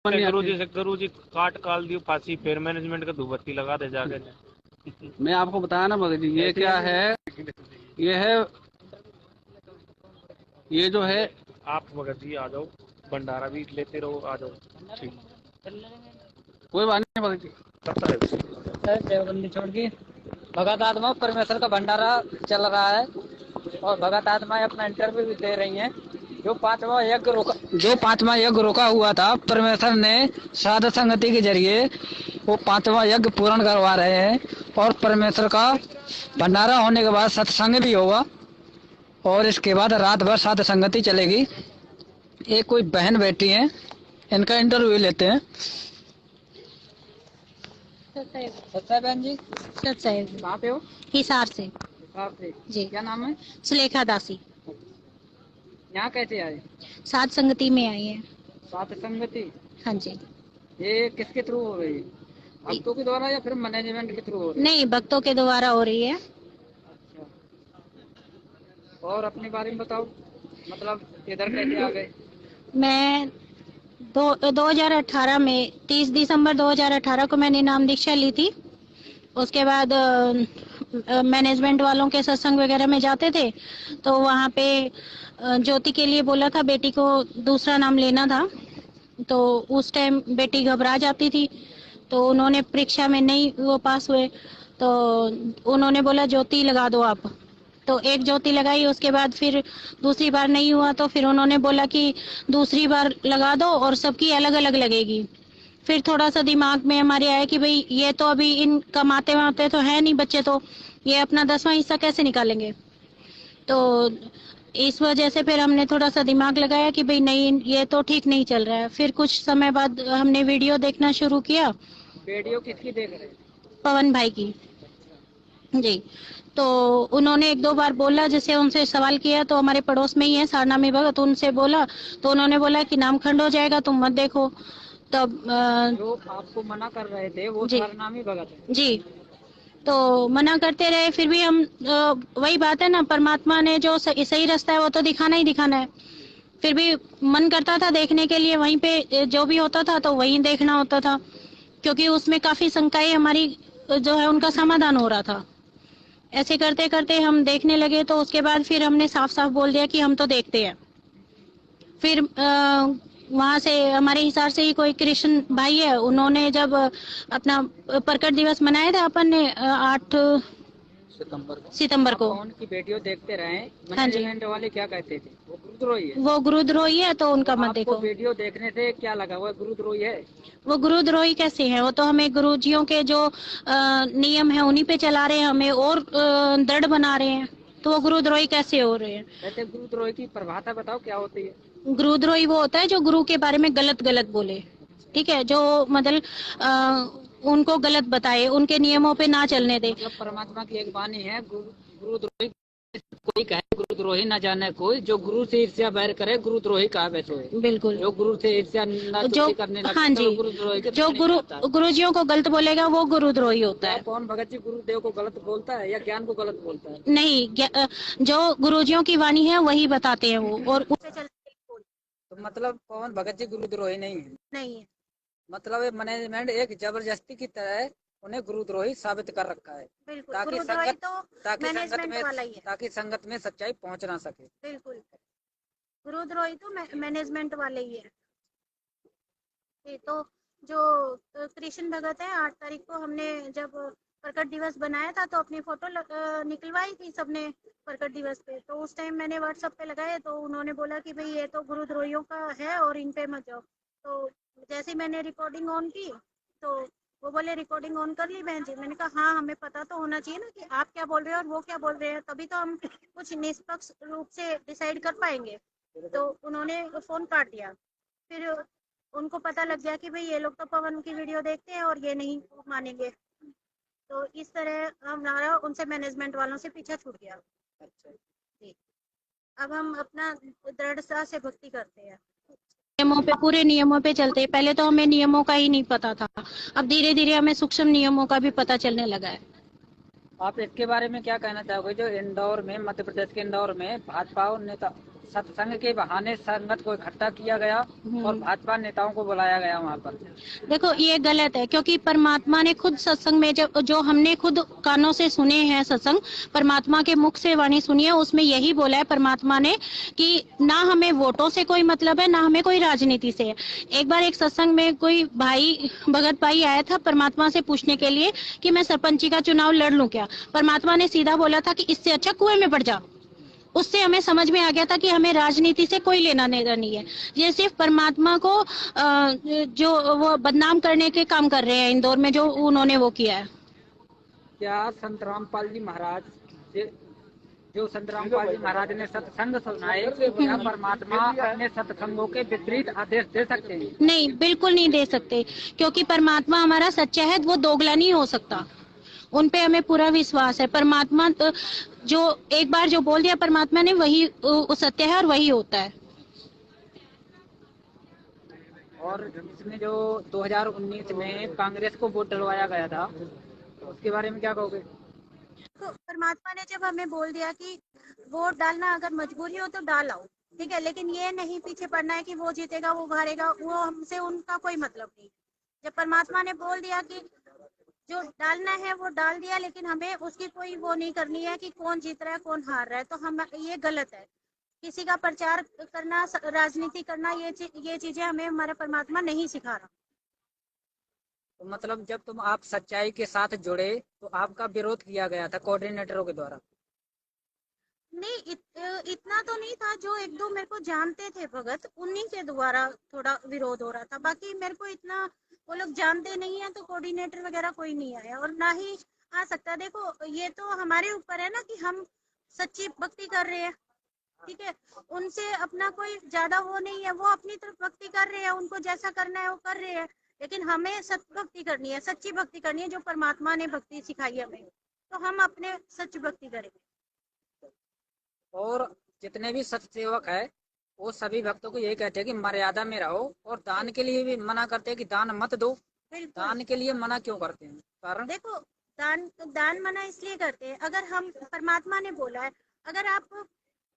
गुरु जी काट काल दी फांसी, फिर मैनेजमेंट का धूपबत्ती लगा दे जाके। मैं आपको बताया ना भगत जी, ये क्या है, ये है, ये जो है। आप भगत जी आ जाओ, भंडारा भी लेते रहो, आ जाओ। ठीक, कोई बात नहीं भगत जी। देवबंदी छोड़ के भगत आत्मा परमेश्वर का भंडारा चल रहा है और भगत आत्माएं अपना इंटरव्यू भी दे रही हैं। जो पांचवा यज्ञ रोका हुआ था, परमेश्वर ने साध संगति के जरिए वो पांचवा यज्ञ पूर्ण करवा रहे हैं। और परमेश्वर का भंडारा होने के बाद सत्संग भी होगा और इसके बाद रात भर साध संगति चलेगी। एक कोई बहन बैठी है, इनका इंटरव्यू लेते हैं। सत्या बहन जी, कहाँ पे हो? हिसार से। हिसार से जी। क्या नाम है? सुलेखा दासी। यहाँ कैसे आए? साध संगति में आई है। साध संगति? हाँ जी। ये किसके थ्रू हो रही है? भक्तों के द्वारा या फिर मैनेजमेंट के थ्रू हो रही है? नहीं, भक्तों के द्वारा हो रही है। अच्छा, और अपने बारे में बताओ, मतलब इधर कैसे आ गए? मैं 2018 में 30 दिसंबर 2018 को मैंने नाम दीक्षा ली थी। उसके बाद मैनेजमेंट वालों के सत्संग वगैरह में जाते थे तो वहाँ पे ज्योति के लिए बोला था, बेटी को दूसरा नाम लेना था। तो उस टाइम बेटी घबरा जाती थी, तो उन्होंने परीक्षा में नहीं वो पास हुए, तो उन्होंने बोला ज्योति लगा दो आप। तो एक ज्योति लगाई, उसके बाद फिर दूसरी बार नहीं हुआ तो फिर उन्होंने बोला कि दूसरी बार लगा दो और सबकी अलग अलग लगेगी। फिर थोड़ा सा दिमाग में हमारे आया कि भाई ये तो अभी इन कमाते वाते तो है नहीं बच्चे, तो ये अपना 10वां हिस्सा कैसे निकालेंगे। तो इस वजह से फिर हमने थोड़ा सा दिमाग लगाया कि भाई नहीं, ये तो ठीक नहीं चल रहा है। फिर कुछ समय बाद हमने वीडियो देखना शुरू किया। वीडियो किसकी देख रहे हैं? पवन भाई की। जी। तो उन्होंने 1-2 बार बोला, जैसे उनसे सवाल किया, तो हमारे पड़ोस में ही है सारना में भगत, उनसे बोला तो उन्होंने बोला कि नामखंड हो जाएगा, तुम मत देखो। तब जो आपको मना कर रहे थे वो जी सारनामी भगत है? जी। तो मना करते रहे, फिर भी हम वही बात है ना, परमात्मा ने जो सही रास्ता है वो तो दिखाना ही दिखाना है। फिर भी मन करता था देखने के लिए, वहीं पे जो भी होता था तो वहीं देखना होता था, क्योंकि उसमें काफी शंकाएं हमारी जो है उनका समाधान हो रहा था। ऐसे करते करते हम देखने लगे, तो उसके बाद फिर हमने साफ साफ बोल दिया कि हम तो देखते हैं। फिर वहाँ से हमारे हिसार से ही कोई कृष्ण भाई है, उन्होंने जब अपना प्रकट दिवस मनाया था अपन ने 8 सितंबर को। उनकी वीडियो देखते रहे। हाँ जी। मैनेजमेंट वाले क्या कहते थे? वो गुरुद्रोही है? वो गुरुद्रोही है, तो उनका मत देखो। वीडियो देखने से क्या लगा, वो गुरुद्रोही है? वो गुरुद्रोही कैसे हैं? वो तो हमें गुरुजियों के जो नियम है उन्हीं पे चला रहे हैं, हमें और दृढ़ बना रहे हैं, तो वो गुरुद्रोही कैसे हो रहे हैं? वैसे गुरुद्रोही की परिभाषा बताओ, क्या होती है? गुरुद्रोही वो होता है जो गुरु के बारे में गलत गलत बोले, ठीक है, जो मतलब उनको गलत बताए, उनके नियमों पे ना चलने दे। मतलब परमात्मा की एक वाणी है, गुरुद्रोही कोई कहे गुरुद्रोही न जाने कोई, जो गुरु से ईर्ष्या बैर करे गुरुद्रोही कहा बैठो है। बिल्कुल। जो गुरु से ईर्ष्या जो करने लगता हाँ जी, जो गुरुजियों को गलत बोलेगा वो गुरुद्रोही होता है। कौन भगत जी गुरुदेव को गलत बोलता है या ज्ञान को गलत बोलता है? नहीं, जो गुरुजियों की वाणी है वही बताते हैं वो, और उससे चलते। तो मतलब कौन भगत जी गुरुद्रोही नहीं है? नहीं है। मतलब मैनेजमेंट एक जबरदस्ती की तरह उन्हें गुरुद्रोही साबित कर रखा है, बिल्कुल, ताकि गुरुद्रोही संगत तो मैनेजमेंट वाला ही है। ताकि संगत में सच्चाई पहुंच ना सके। बिल्कुल, गुरुद्रोही तो मैनेजमेंट वाले ही है। ये तो जो कृष्ण भगत है, 8 तारीख को हमने जब प्रकट दिवस बनाया था तो अपनी फोटो निकलवाई थी सबने प्रकट दिवस पे, तो उस टाइम मैंने व्हाट्सएप पे लगाए, तो उन्होंने बोला कि भाई ये तो गुरुद्रोहियों का है और इन पे मत जाओ। तो जैसे ही मैंने रिकॉर्डिंग ऑन की तो वो बोले रिकॉर्डिंग ऑन कर ली बहन जी। मैंने कहा हाँ, हमें पता तो होना चाहिए ना कि आप क्या बोल रहे हो और वो क्या बोल रहे हैं, तभी तो हम कुछ निष्पक्ष रूप से डिसाइड कर पाएंगे। तो उन्होंने फोन काट दिया। फिर उनको पता लग गया कि भाई ये लोग तो पवन की वीडियो देखते हैं और ये नहीं मानेंगे, तो इस तरह हमारा उनसे मैनेजमेंट वालों से पीछा छूट गया। अच्छा जी। अब हम अपना दृढ़ता से भक्ति करते हैं, नियमों पे, पूरे नियमों पे चलते हैं। पहले तो हमें नियमों का ही नहीं पता था, अब धीरे धीरे हमें सूक्ष्म नियमों का भी पता चलने लगा है। आप इसके बारे में क्या कहना चाहोगे, जो इंदौर में, मध्य प्रदेश के इंदौर में भाजपा नेता सत्संग के बहाने संगत को इकट्ठा किया गया और भाजपा नेताओं को बुलाया गया वहाँ पर। देखो ये गलत है, क्योंकि परमात्मा ने खुद सत्संग में जो हमने खुद कानों से सुने हैं सत्संग, परमात्मा के मुख से वाणी सुनी है, उसमें यही बोला है परमात्मा ने कि ना हमें वोटों से कोई मतलब है, ना हमें कोई राजनीति से है। एक बार एक सत्संग में कोई भाई, भगत भाई आया था परमात्मा से पूछने के लिए कि मैं सरपंची का चुनाव लड़ लूं क्या। परमात्मा ने सीधा बोला था कि इससे अच्छा कुएं में पड़ जा। उससे हमें समझ में आ गया था कि हमें राजनीति से कोई लेना देना नहीं है। ये सिर्फ परमात्मा को जो वो बदनाम करने के काम कर रहे हैं इंदौर में, जो उन्होंने वो किया है। क्या संत रामपाल जी महाराज जो संत रामपाल जी महाराज ने सत्संग सुनाए, क्या परमात्मा अपने सत्संगों के विपरीत आदेश दे सकते हैं? नहीं, बिल्कुल नहीं दे सकते, क्योंकि परमात्मा हमारा सच्चा है, वो दोगला नहीं हो सकता। उन पे हमें पूरा विश्वास है। परमात्मा जो एक बार जो बोल दिया परमात्मा ने, वही सत्य है और वही होता है। और इसमें जो 2019 में कांग्रेस को वोट डलवाया गया था, उसके बारे में क्या कहोगे? तो परमात्मा ने जब हमें बोल दिया कि वोट डालना अगर मजबूरी हो तो डाल आओ, ठीक है, लेकिन ये नहीं पीछे पड़ना है कि वो जीतेगा वो हारेगा, वो हमसे उनका कोई मतलब नहीं। जब परमात्मा ने बोल दिया कि जो डालना है वो डाल दिया, लेकिन हमें उसकी कोई वो नहीं करनी है कि कौन जीत रहा है कौन हार रहा है, तो हम ये गलत है। किसी का प्रचार करना, राजनीति करना, ये चीजें हमें हमारा परमात्मा नहीं सिखा रहा। तो मतलब जब तुम आप सच्चाई के साथ जुड़े तो आपका विरोध किया गया था कोऑर्डिनेटरों के द्वारा? नहीं, इतना तो नहीं था। जो एक दो मेरे को जानते थे भगत, उन्हीं के द्वारा थोड़ा विरोध हो रहा था। बाकी मेरे को इतना वो लोग जानते नहीं है, तो कोऑर्डिनेटर वगैरह कोई नहीं आया और ना ही आ सकता। देखो ये तो हमारे ऊपर है ना कि हम सच्ची भक्ति कर रहे हैं, ठीक है। उनसे अपना कोई ज्यादा वो नहीं है, वो अपनी तरफ भक्ति कर रहे हैं, उनको जैसा करना है वो कर रहे हैं, लेकिन हमें सत्य भक्ति करनी है, सच्ची भक्ति करनी है, जो परमात्मा ने भक्ति सिखाई हमें, तो हम अपने सच्ची भक्ति करेंगे। और जितने भी सत सेवक है वो सभी भक्तों को यही कहते हैं कि मर्यादा में रहो, और दान के लिए भी मना करते हैं कि दान मत दो। दान के लिए मना क्यों करते हैं? कारण देखो, दान मना इसलिए करते हैं, अगर हम, परमात्मा ने बोला है अगर आप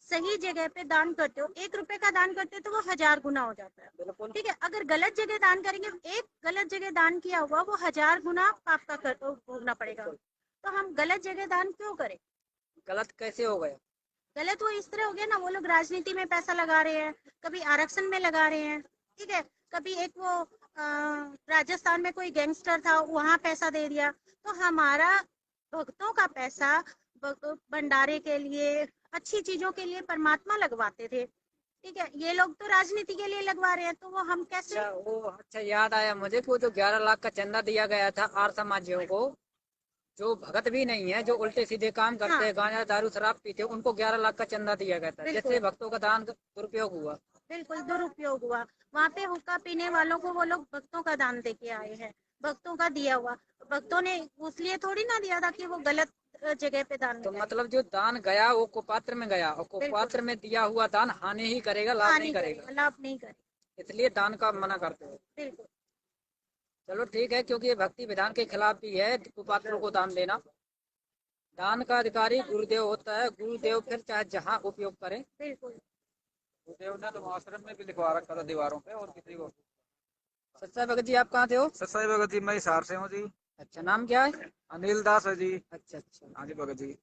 सही जगह पे दान करते हो, 1 रुपए का दान करते हो तो वो 1000 गुना हो जाता है, बिल्कुल। ठीक है। अगर गलत जगह दान करेंगे, एक गलत जगह दान किया हुआ वो 1000 गुना पाप का भोगना पड़ेगा। तो हम गलत जगह दान क्यों करें? गलत कैसे हो गया? गलत वो इस तरह हो गया ना, वो लोग राजनीति में पैसा लगा रहे हैं, कभी आरक्षण में लगा रहे हैं, ठीक है, कभी एक वो राजस्थान में कोई गैंगस्टर था वहां पैसा दे दिया। तो हमारा भक्तों का पैसा भंडारे के लिए, अच्छी चीजों के लिए परमात्मा लगवाते थे, ठीक है। ये लोग तो राजनीति के लिए लगवा रहे हैं, तो वो हम कैसे? अच्छा याद आया मुझे कि वो जो 11 लाख का चंदा दिया गया था आर्य समाजियों को, जो भगत भी नहीं है, जो उल्टे सीधे काम करते हैं, गांजा दारू शराब पीते हैं, उनको 11 लाख का चंदा दिया गया था, जिससे भक्तों का दान दुरुपयोग हुआ। बिल्कुल दुरुपयोग हुआ। वहाँ पे हुक्का पीने वालों को वो लोग भक्तों का दान दे के आए हैं, भक्तों का दिया हुआ। भक्तों ने उसलिए थोड़ी ना दिया था कि वो गलत जगह पे दान तो मतलब जो दान गया वो कुपात्र में गया, और कुपात्र में दिया हुआ दान हानि ही करेगा, लाभ नहीं करेगा। लाभ नहीं करेगा, इसलिए दान का मना करते हैं। बिल्कुल। चलो ठीक है, क्योंकि ये भक्ति विधान के खिलाफ भी है कुपात्रों को दान देना। दान का अधिकारी गुरुदेव होता है, गुरुदेव फिर चाहे जहाँ उपयोग करें। बिल्कुल। गुरुदेव ने तो आश्रम में भी लिखवा रखा था दीवारों पे, और किसी को। सच्चा भगत जी आप कहाँ थे हो? सच्चाई भगत जी मैं हिसार से हूँ जी। अच्छा, नाम क्या है? अनिल दास है जी। अच्छा अच्छा। हाँ जी भगत जी।